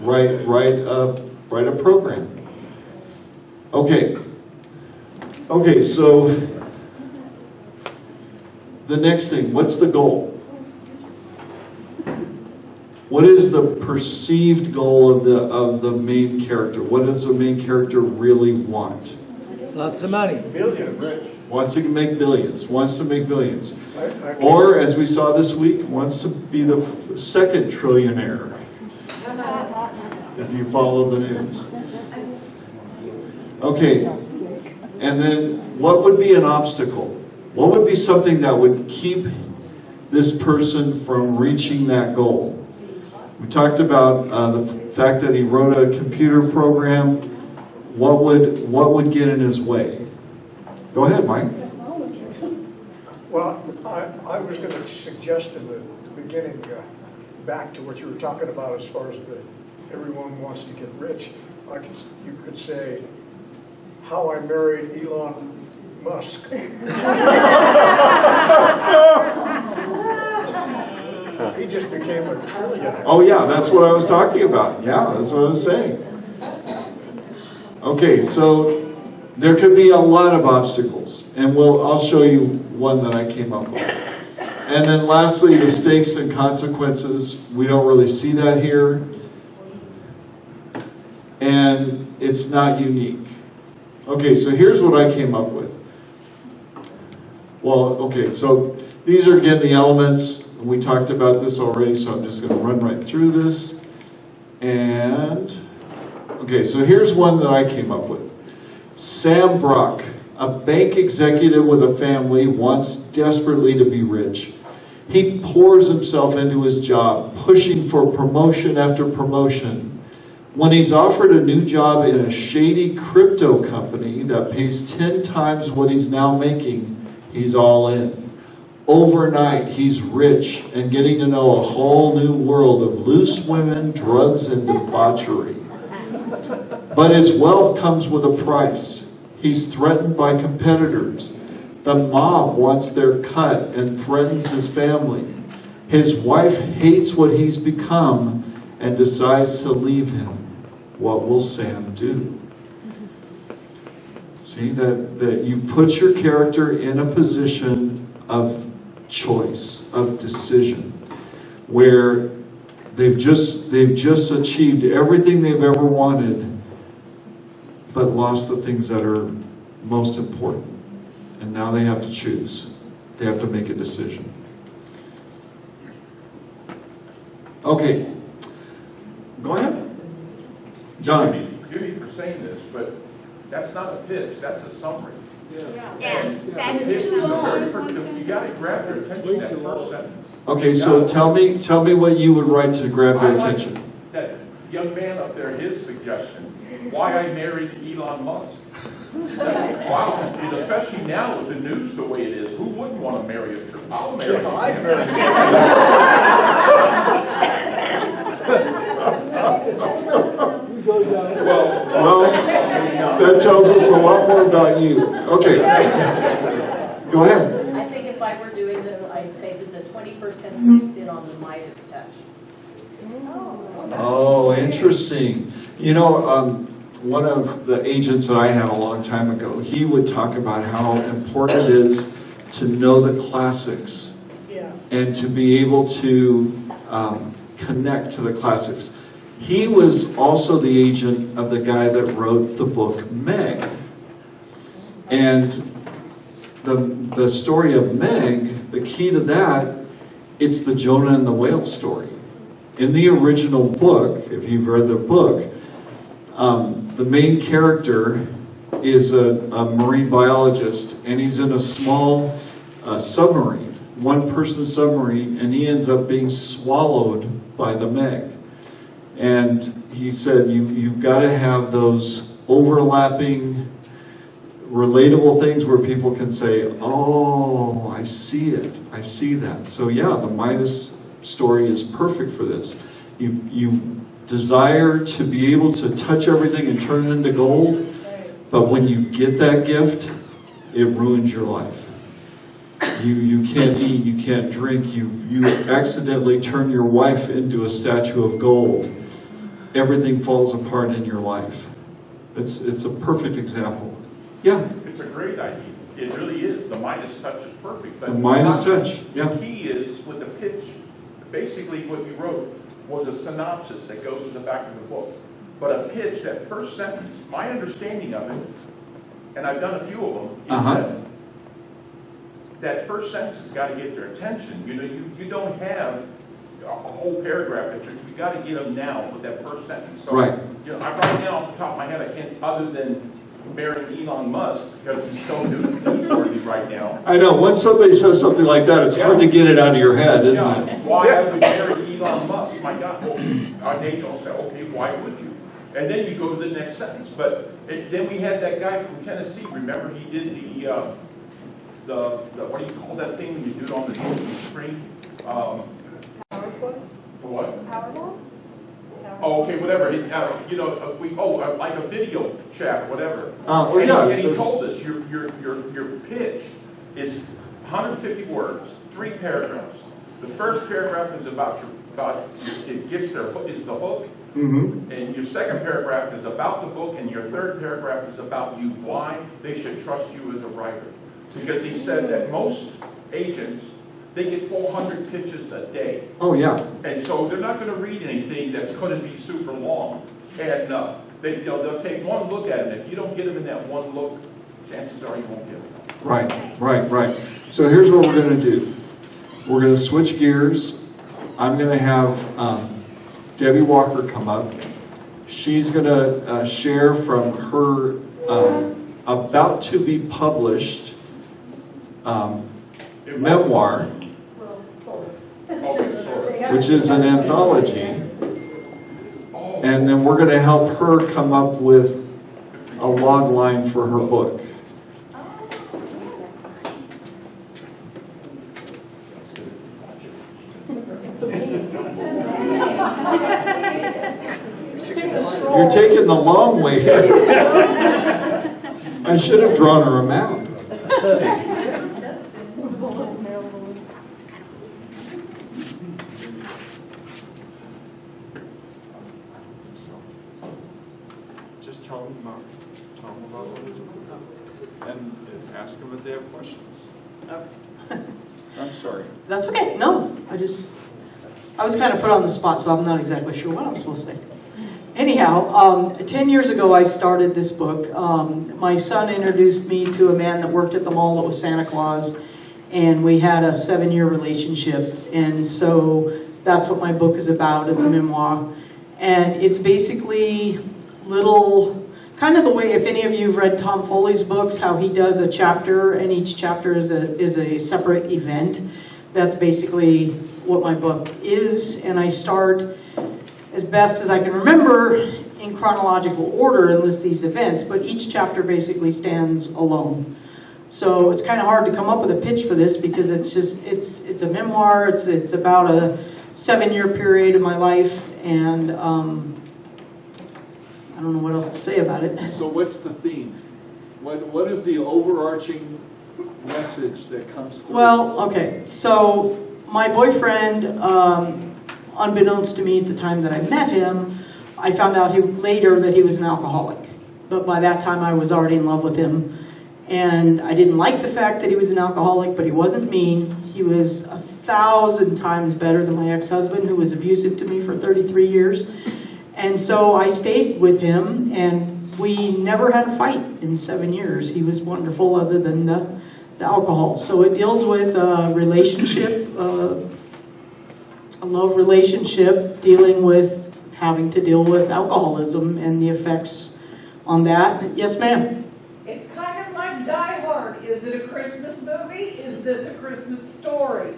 Write a program. Okay, so the next thing, what's the goal? What is the perceived goal of the main character? What does the main character really want? Lots of money. Billions. Wants to make billions. Wants to make billions. Or, as we saw this week, wants to be the second trillionaire. If you follow the news. Okay. And then, what would be an obstacle? What would be something that would keep this person from reaching that goal? We talked about the fact that he wrote a computer program. What would get in his way? Go ahead, Mike. Well, I was going to suggest in the beginning, back to what you were talking about as far as everyone wants to get rich. You could say, how I married Elon Musk. He just became a trillionaire. Oh yeah, that's what I was talking about. Yeah, that's what I was saying. Okay, so there could be a lot of obstacles, and I'll show you one that I came up with. And then lastly, the stakes and consequences. We don't really see that here. And it's not unique. Okay, so here's what I came up with. Well, okay, so these are again the elements. We talked about this already, so I'm just going to run right through this. And, okay, so here's one that I came up with. Sam Brock, a bank executive with a family, wants desperately to be rich. He pours himself into his job, pushing for promotion after promotion. When he's offered a new job in a shady crypto company that pays 10 times what he's now making, he's all in. Overnight, he's rich and getting to know a whole new world of loose women, drugs, and debauchery. But his wealth comes with a price. He's threatened by competitors. The mob wants their cut and threatens his family. His wife hates what he's become and decides to leave him. What will Sam do? See, that you put your character in a position of choice, of decision, where they've just achieved everything they've ever wanted, but lost the things that are most important. And now they have to choose. They have to make a decision. Okay. Go ahead. John. forgive me for saying this, but that's not a pitch, that's a summary. Yeah, And that the is pitch too the long. very first- You gotta grab their attention that first sentence. Okay, so tell me what you would write to grab their I like attention. that young man up there, his suggestion, why I married Elon Musk. Wow, and especially now with the news the way it is, who wouldn't want to marry a Trump? I'll marry him. I'd marry Well, that tells us a lot more about you. Okay. Go ahead. I think if I were doing this, I'd say this is a 21st century spin on the Midas touch. Oh, interesting. You know, one of the agents that I had a long time ago, he would talk about how important it is to know the classics and to be able to connect to the classics. He was also the agent of the guy that wrote the book Meg. And the story of Meg, the key to that, it's the Jonah and the whale story. In the original book, if you've read the book, the main character is a marine biologist, and he's in a small submarine, one-person submarine, and he ends up being swallowed by the Meg. And he said, you've got to have those overlapping, relatable things where people can say, oh, I see it, I see that. So yeah, the Midas story is perfect for this. You desire to be able to touch everything and turn it into gold, but when you get that gift, it ruins your life. You can't eat, you can't drink, you accidentally turn your wife into a statue of gold. Everything falls apart in your life. It's a perfect example. Yeah? It's a great idea. It really is. The Midas touch is perfect. But The Midas touch, yeah. The key is with the pitch, basically what you wrote was a synopsis that goes in the back of the book. But a pitch, that first sentence, my understanding of it, and I've done a few of them, is that first sentence has got to get their attention. You know, you don't have a whole paragraph that you got to get them now with that first sentence. So, right. You know, right now off the top of my head, I can't, other than marrying Elon Musk, because he's so newsworthy right now. I know, once somebody says something like that, it's hard to get it out of your head, isn't it? Why I would marry Elon Musk, my God. Well, our nation will say, okay, why would you? And then you go to the next sentence. But then we had that guy from Tennessee, remember, he did the what do you call that thing when you do it on the screen? What? Powerball? Oh, okay, whatever. You know, like a video chat, whatever. And he told us your pitch is 150 words, 3 paragraphs. The first paragraph is about it gets there is the hook, and your second paragraph is about the book, and your third paragraph is about you, why they should trust you as a writer. Because he said that most agents, they get 400 pitches a day. Oh, yeah. And so they're not going to read anything that's going to be super long. And they'll take one look at it. If you don't get them in that one look, chances are you won't get them. Right. So here's what we're going to do. We're going to switch gears. I'm going to have Debbie Walker come up. She's going to share from her about to be published memoir, which is an anthology, and then we're going to help her come up with a log line for her book. You're taking the long way here. I should have drawn her a map. Just tell them about what it is, and ask them if they have questions. I'm sorry. That's okay. No, I was kind of put on the spot, so I'm not exactly sure what I'm supposed to say. Anyhow, 10 years ago I started this book. My son introduced me to a man that worked at the mall that was Santa Claus, and we had a 7-year relationship. And so that's what my book is about. It's a memoir. And it's basically little, kind of the way, if any of you have read Tom Foley's books, how he does a chapter, and each chapter is a separate event. That's basically what my book is, and I start as best as I can remember in chronological order and list these events, but each chapter basically stands alone. So it's kind of hard to come up with a pitch for this because it's a memoir, it's about a 7-year period of my life, and I don't know what else to say about it. So what's the theme? What is the overarching message that comes through? Well, okay, so my boyfriend, unbeknownst to me at the time that I met him, I found out later that he was an alcoholic. But by that time I was already in love with him. And I didn't like the fact that he was an alcoholic, but he wasn't mean. He was 1,000 times better than my ex-husband, who was abusive to me for 33 years. And so I stayed with him, and we never had a fight in 7 years. He was wonderful other than the alcohol. So it deals with a relationship, a love relationship, dealing with having to deal with alcoholism and the effects on that. Yes, ma'am? It's kind of like Die Hard. Is it a Christmas movie? Is this a Christmas story?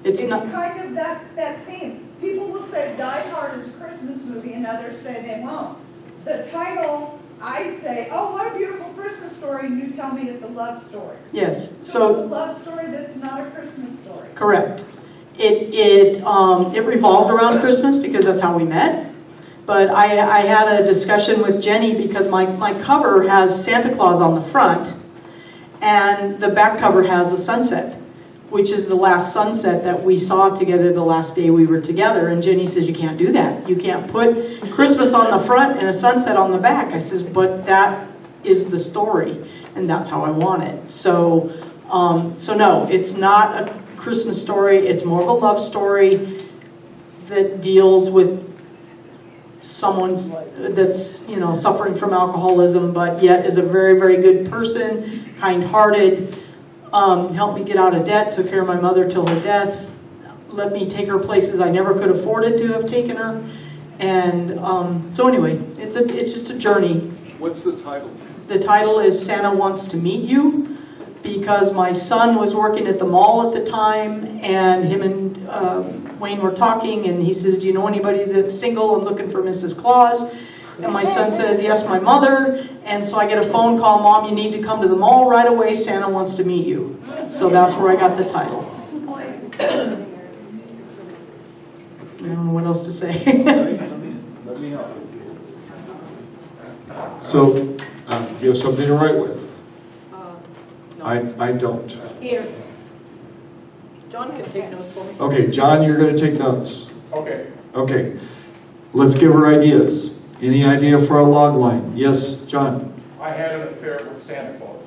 It's not. Kind of that theme. People will say Die Hard is a Christmas movie, and others say they won't. The title, I say, oh, what a beautiful Christmas story, and you tell me it's a love story. Yes. So it's a love story that's not a Christmas story. Correct. It revolved around Christmas because that's how we met. But I had a discussion with Jenny because my cover has Santa Claus on the front, and the back cover has a sunset, which is the last sunset that we saw together the last day we were together. And Jenny says, you can't do that. You can't put Christmas on the front and a sunset on the back. I says, but that is the story, and that's how I want it. So no, it's not a Christmas story. It's more of a love story that deals with someone that's suffering from alcoholism, but yet is a very, very good person, kind-hearted, helped me get out of debt, took care of my mother till her death, let me take her places I never could afford to have taken her, and so anyway, it's just a journey. What's the title? The title is Santa Wants to Meet You, because my son was working at the mall at the time, and him and Wayne were talking, and he says, do you know anybody that's single and looking for Mrs. Claus? And my son says, yes, my mother. And so I get a phone call, Mom, you need to come to the mall right away, Santa wants to meet you. So that's where I got the title. I don't know what else to say. Let me help. So, you have something to write with? No. I don't. Here. John can take notes for me. Okay, John, you're going to take notes. Okay. Okay, let's give her ideas. Any idea for a log line? Yes, John? I had an affair with Santa Claus.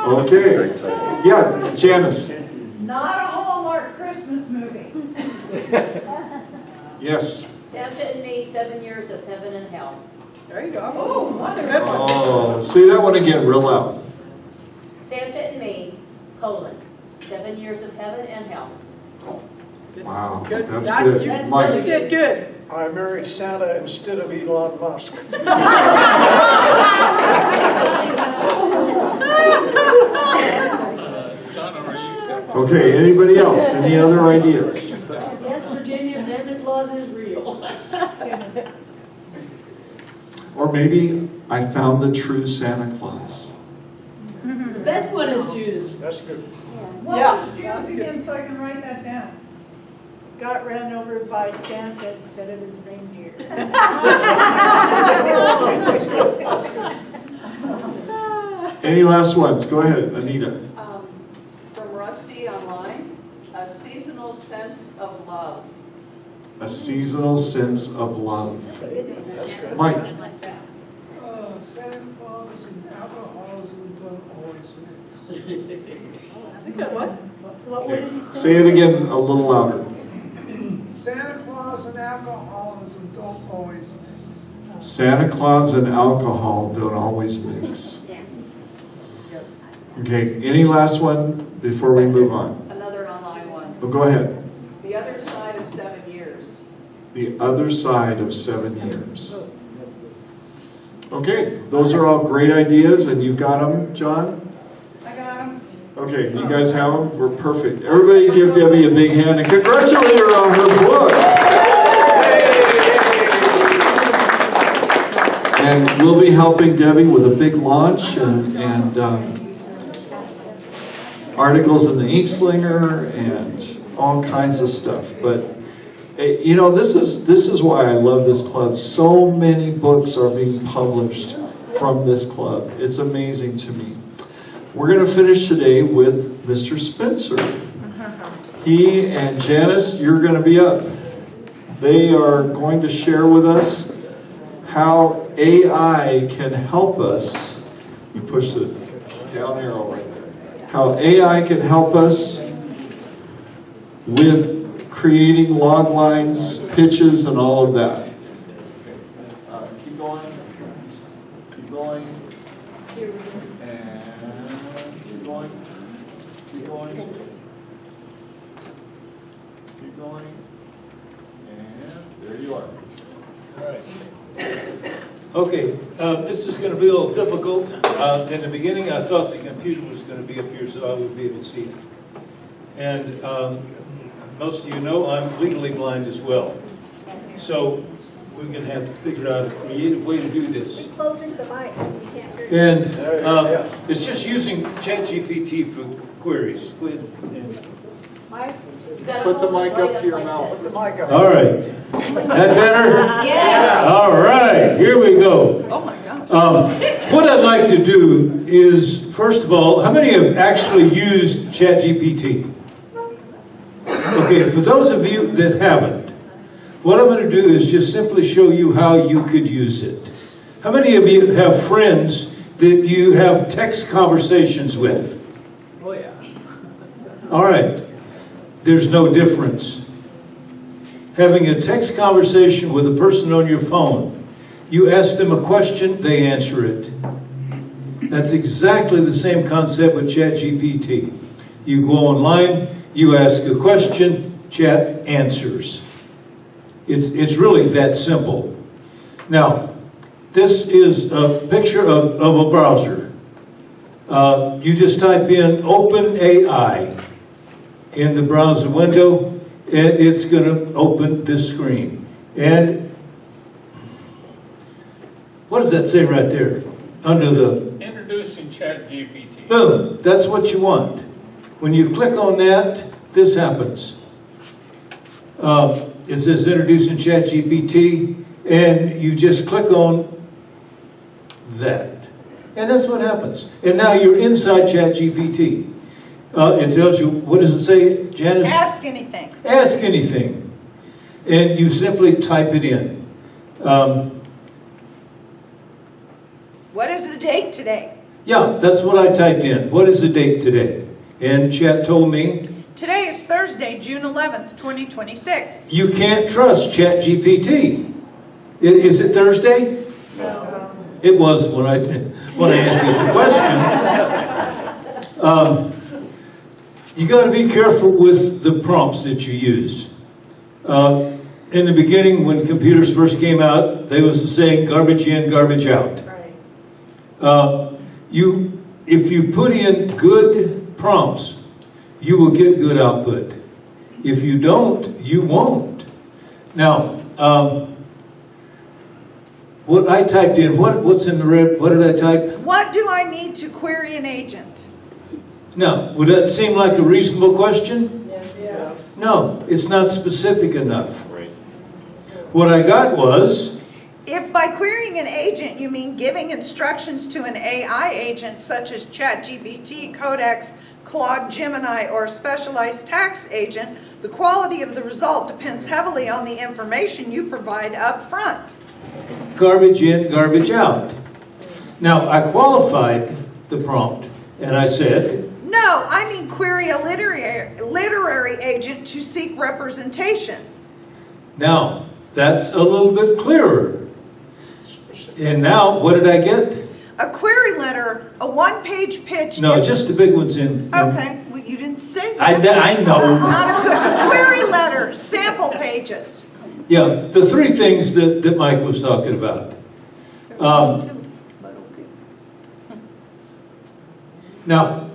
Okay. Yeah, Janice? Not a Hallmark Christmas movie. Yes. Santa and Me, 7 Years of Heaven and Hell. There you go. Oh, that's a good one. Oh, say that one again real loud. Santa and Me, 7 Years of Heaven and Hell. Wow, Good. that's That- good. you Mike? did good. I married Santa instead of Elon Musk. Okay, anybody else? Any other ideas? Yes, Virginia, Santa Claus is real. Or maybe I found the true Santa Claus. The best one is Judas. That's good. What Yeah. was June's again, so I can write that down? Got ran over by Santa instead of his reindeer. Any last ones? Go ahead, Anita. From Rusty online, A Seasonal Sense of Love. A seasonal sense of love. Mike? Santa Claus and alcoholism don't always mix. What Okay. did he say? Say it again a little louder. Santa Claus and alcoholism don't always mix. Santa Claus and alcohol don't always mix. Okay, any last one before we move on? Another online one. Oh, go ahead. The other side of 7 years. The other side of 7 years. Okay, those are all great ideas, and you've got them, John? I got them. Okay, you guys have them? We're perfect. Everybody give Debbie a big hand and congratulate her on her book. And we'll be helping Debbie with a big launch and articles in the Inkslinger and all kinds of stuff. But you know, this is why I love this club. So many books are being published from this club. It's amazing to me. We're going to finish today with Mr. Spencer. He and Janice, you're going to be up. They are going to share with us how AI can help us. You push the down arrow right there. How AI can help us with creating log lines, pitches, and all of that. Keep going. Keep going. And keep going. Keep going. Keep going. And there you are. All right. Okay, this is going to be a little difficult. In the beginning, I thought the computer was going to be up here so I would be able to see it. And most of you know I'm legally blind as well. So we're going to have to figure out a creative way to do this. Closing the mic. We can't hear you. And it's just using ChatGPT for queries. Mike? Put the mic up to your mouth. All right. That better? Yes. All right, here we go. Oh my gosh. What I'd like to do is, first of all, how many have actually used ChatGPT? Okay, for those of you that haven't, what I'm going to do is just simply show you how you could use it. How many of you have friends that you have text conversations with? Oh, yeah. All right. There's no difference. Having a text conversation with a person on your phone, you ask them a question, they answer it. That's exactly the same concept with ChatGPT. You go online, you ask a question, Chat answers. It's really that simple. Now, this is a picture of a browser. You just type in OpenAI in the browser window, and it's going to open this screen. And what does that say right there? Under the... Introducing ChatGPT. Boom. That's what you want. When you click on that, this happens. It says Introducing ChatGPT, and you just click on that. And that's what happens. And now you're inside ChatGPT. It tells you, what does it say, Janice? Ask anything. Ask anything. And you simply type it in. What is the date today? Yeah, that's what I typed in. What is the date today? And Chat told me, Today is Thursday, June 11th, 2026. you can't trust ChatGPT. Is it Thursday? No. It was when I asked you the question. You got to be careful with the prompts that you use. In the beginning, when computers first came out, they was saying garbage in, garbage out. Right. If you put in good prompts, you will get good output. If you don't, you won't. Now, what I typed in, what's in the red? What did I type? What do I need to query an agent? Now, would that seem like a reasonable question? Yeah. No, it's not specific enough. Right. What I got was, If by querying an agent you mean giving instructions to an AI agent such as ChatGPT, Codex, Claude, Gemini, or a specialized tax agent, the quality of the result depends heavily on the information you provide up front. garbage in, garbage out. Now, I qualified the prompt, and I said, No, I mean query a literary agent to seek representation. now, that's a little bit clearer. And now, what did I get? A query letter, a one-page pitch. No, just the big ones in. Okay, You didn't say that. I know. Not a good, query letters, sample pages. Yeah, the three things that Mike was talking about. Now,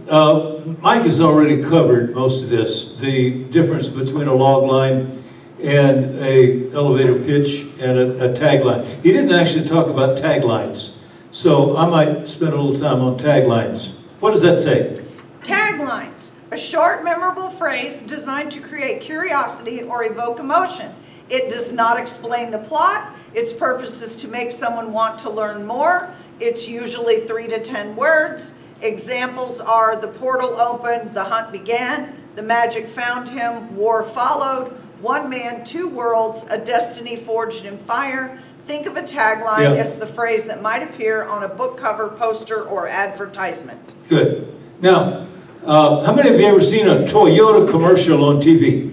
Mike has already covered most of this, the difference between a log line and a elevator pitch and a tagline. He didn't actually talk about taglines, so I might spend a little time on taglines. What does that say? Taglines, a short, memorable phrase designed to create curiosity or evoke emotion. It does not explain the plot. Its purpose is to make someone want to learn more. It's usually 3 to 10 words. Examples are the portal opened, the hunt began, the magic found him, war followed, one man, two worlds, a destiny forged in fire. Think of a tagline as the phrase that might appear on a book cover, poster, or advertisement. Good. Now, how many of you ever seen a Toyota commercial on TV?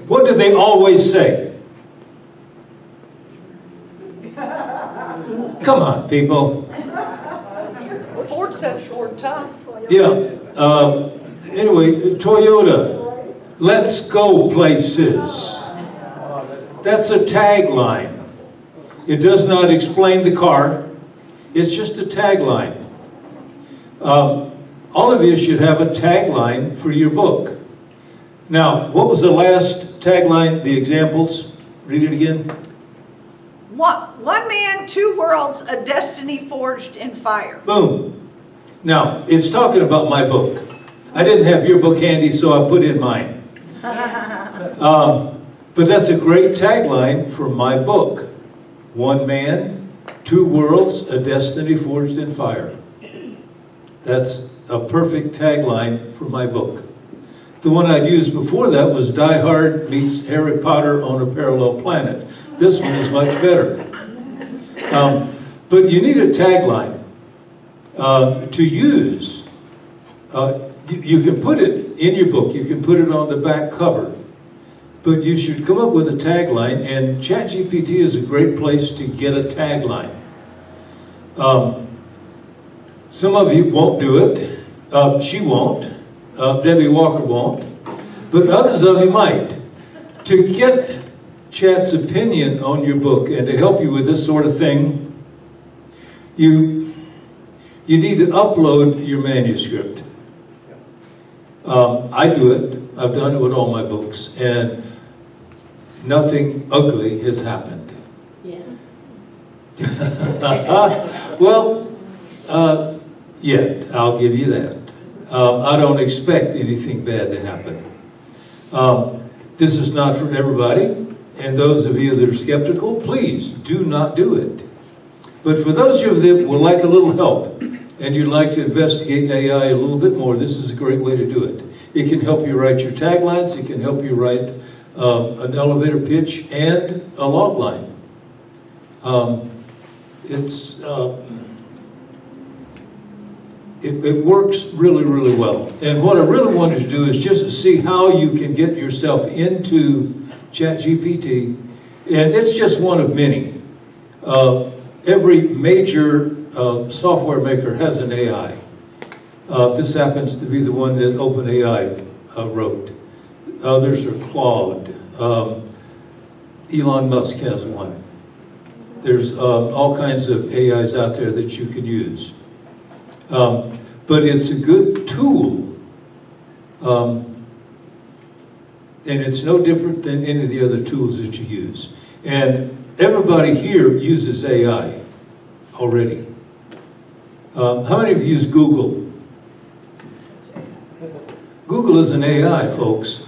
What do they always say? Come on, people. Ford says Ford tough. Yeah. Anyway, Toyota, let's go places. That's a tagline. It does not explain the car. It's just a tagline. All of you should have a tagline for your book. Now, what was the last tagline, the examples? Read it again. One man, two worlds, a destiny forged in fire. Boom. Now, it's talking about my book. I didn't have your book handy, so I put in mine. But that's a great tagline for my book. One man, two worlds, a destiny forged in fire. That's a perfect tagline for my book. The one I'd used before that was Die Hard meets Harry Potter on a parallel planet. This one is much better. But you need a tagline to use. You can put it in your book. You can put it on the back cover. But you should come up with a tagline, and ChatGPT is a great place to get a tagline. Some of you won't do it. She won't. Debbie Walker won't. But others of you might. To get Chat's opinion on your book and to help you with this sort of thing, you need to upload your manuscript. I do it. I've done it with all my books, and nothing ugly has happened. Yeah. Well, yet, I'll give you that. I don't expect anything bad to happen. This is not for everybody, and those of you that are skeptical, please do not do it. But for those of you that would like a little help, and you'd like to investigate AI a little bit more, this is a great way to do it. It can help you write your taglines, it can help you write an elevator pitch and a log line. It works really, really well. And what I really wanted to do is just to see how you can get yourself into ChatGPT, and it's just one of many. Every major software maker has an AI. This happens to be the one that OpenAI wrote. Others are Claude. Elon Musk has one. There's all kinds of AIs out there that you can use. But it's a good tool. And it's no different than any of the other tools that you use. And everybody here uses AI already. How many of you use Google? Google is an AI, folks.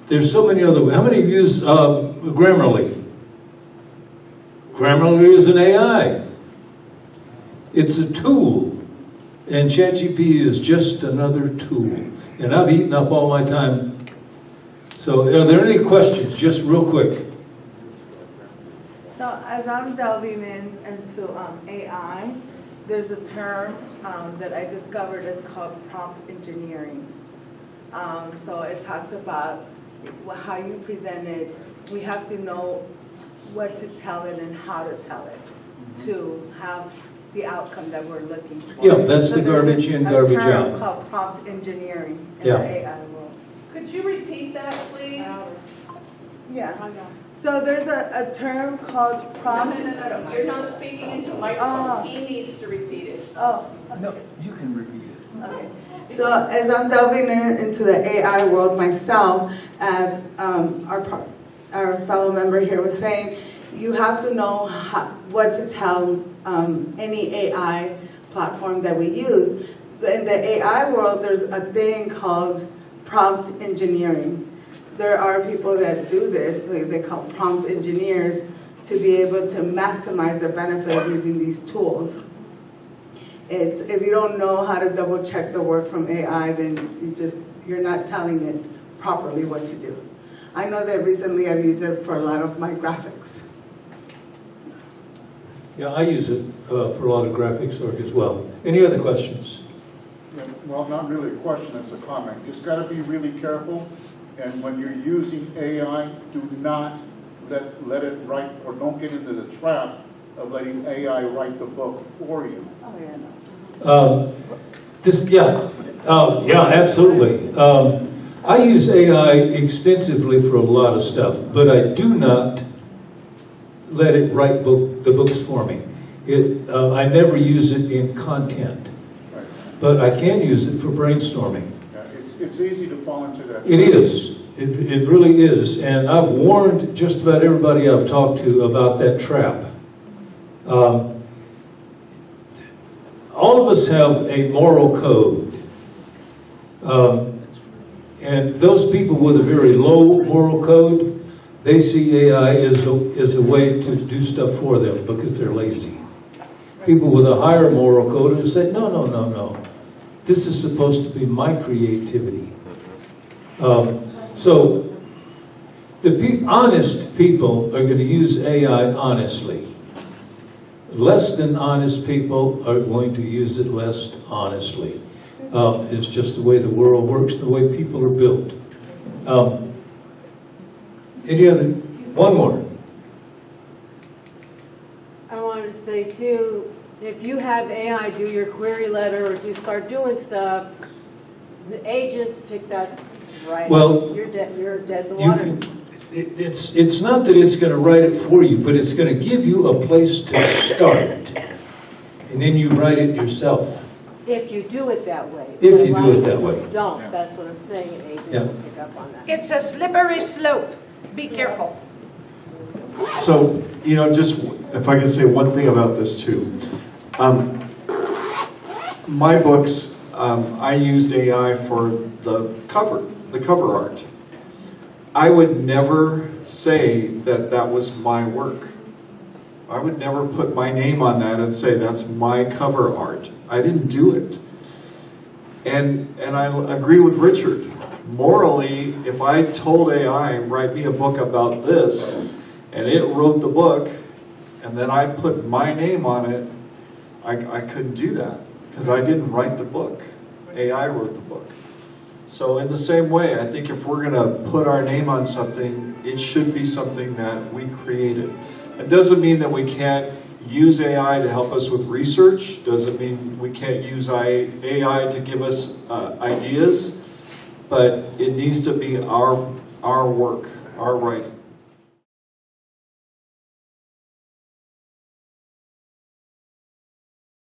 There's so many other ways. How many of you use Grammarly? Grammarly is an AI. It's a tool. And ChatGPT is just another tool. And I've eaten up all my time. So are there any questions, just real quick? So as I'm delving into AI, there's a term that I discovered. It's called prompt engineering. So it talks about how you present it. We have to know what to tell it and how to tell it to have the outcome that we're looking for. Yeah, that's the there's garbage in, garbage a term out. called prompt engineering in Yeah. the AI world. Could you repeat that, please? Yeah. So there's a term called prompt. No. You're not speaking into a microphone. He needs to repeat it. Oh. No, you can repeat it. Okay. So as I'm delving into the AI world myself, as our fellow member here was saying, you have to know what to tell any AI platform that we use. So in the AI world, there's a thing called prompt engineering. There are people that do this, they call prompt engineers, to be able to maximize the benefit of using these tools. If you don't know how to double check the work from AI, then you're not telling it properly what to do. I know that recently I've used it for a lot of my graphics. Yeah, I use it for a lot of graphics work as well. Any other questions? Yeah, well, not really a question, it's a comment. Just got to be really careful, and when you're using AI, do not let it write, or don't get into the trap of letting AI write the book for you. Oh, yeah, no. Absolutely. I use AI extensively for a lot of stuff, but I do not let it write the books for me. I never use it in content, but I can use it for brainstorming. Yeah, it's easy to fall into that. It is. It really is. And I've warned just about everybody I've talked to about that trap. All of us have a moral code. And those people with a very low moral code, they see AI as a way to do stuff for them because they're lazy. People with a higher moral code have said, no. This is supposed to be my creativity. So the honest people are going to use AI honestly. Less than honest people are going to use it less honestly. It's just the way the world works, the way people are built. Any other? One more. I wanted to say too, if you have AI do your query letter or if you start doing stuff, the agents pick that right Well, up. You're dead in the water. It's not that it's going to write it for you, but it's going to give you a place to start. And then you write it yourself. If you do it that way. If you do it that way. Don't, that's what I'm saying, and agents will pick up on that. It's a slippery slope. Be careful. So, just if I could say one thing about this too. My books, I used AI for the cover art. I would never say that was my work. I would never put my name on that and say that's my cover art. I didn't do it. And I agree with Richard. Morally, if I told AI, write me a book about this, and it wrote the book, and then I put my name on it, I couldn't do that because I didn't write the book. AI wrote the book. So in the same way, I think if we're going to put our name on something, it should be something that we created. It doesn't mean that we can't use AI to help us with research. Doesn't mean we can't use AI to give us ideas. But it needs to be our work, our writing.